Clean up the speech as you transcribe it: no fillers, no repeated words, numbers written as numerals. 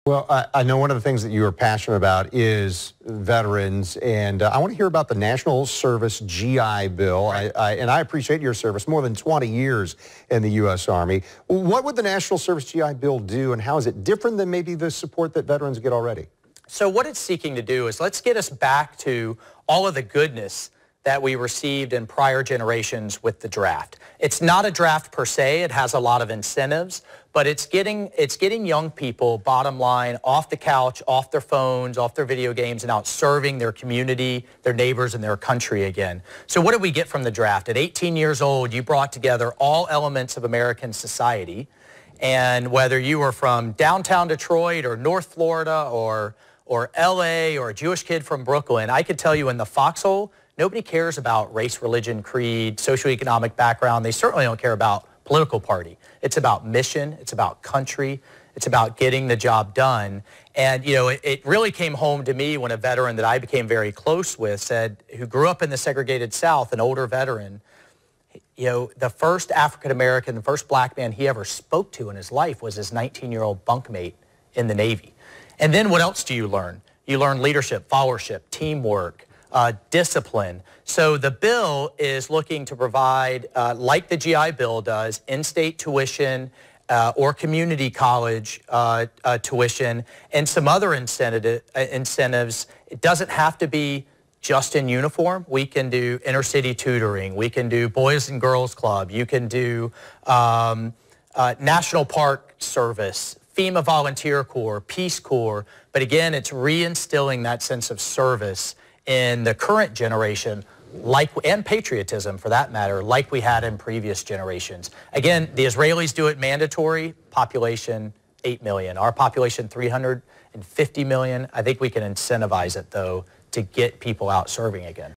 Well, I know one of the things that you are passionate about is veterans, and I want to hear about the National Service GI Bill. And I appreciate your service, more than 20 years in the U.S. Army. What would the National Service GI Bill do, and how is it different than maybe the support that veterans get already? So what it's seeking to do is let's get us back to all of the goodness that we received in prior generations with the draft. It's not a draft per se. It has a lot of incentives, but it's getting young people, bottom line, off the couch, off their phones, off their video games, and out serving their community, their neighbors, and their country again. So what did we get from the draft? At 18 years old, you brought together all elements of American society, and whether you were from downtown Detroit or North Florida or LA or a Jewish kid from Brooklyn, I could tell you in the foxhole, nobody cares about race, religion, creed, socioeconomic background. They certainly don't care about political party. It's about mission. It's about country. It's about getting the job done. And, you know, it really came home to me when a veteran that I became very close with said, who grew up in the segregated South, an older veteran, you know, the first African-American, the first black man he ever spoke to in his life was his 19-year-old bunkmate in the Navy. And then what else do you learn? You learn leadership, followership, teamwork, discipline. So the bill is looking to provide, like the GI Bill does, in-state tuition or community college tuition and some other incentives. It doesn't have to be just in uniform. We can do inner-city tutoring. We can do Boys and Girls Club. You can do National Park Service, FEMA Volunteer Corps, Peace Corps. But again, it's reinstilling that sense of service in the current generation, and patriotism for that matter, like we had in previous generations. Again, the Israelis do it mandatory, population 8 million. Our population 350 million. I think we can incentivize it, though, to get people out serving again.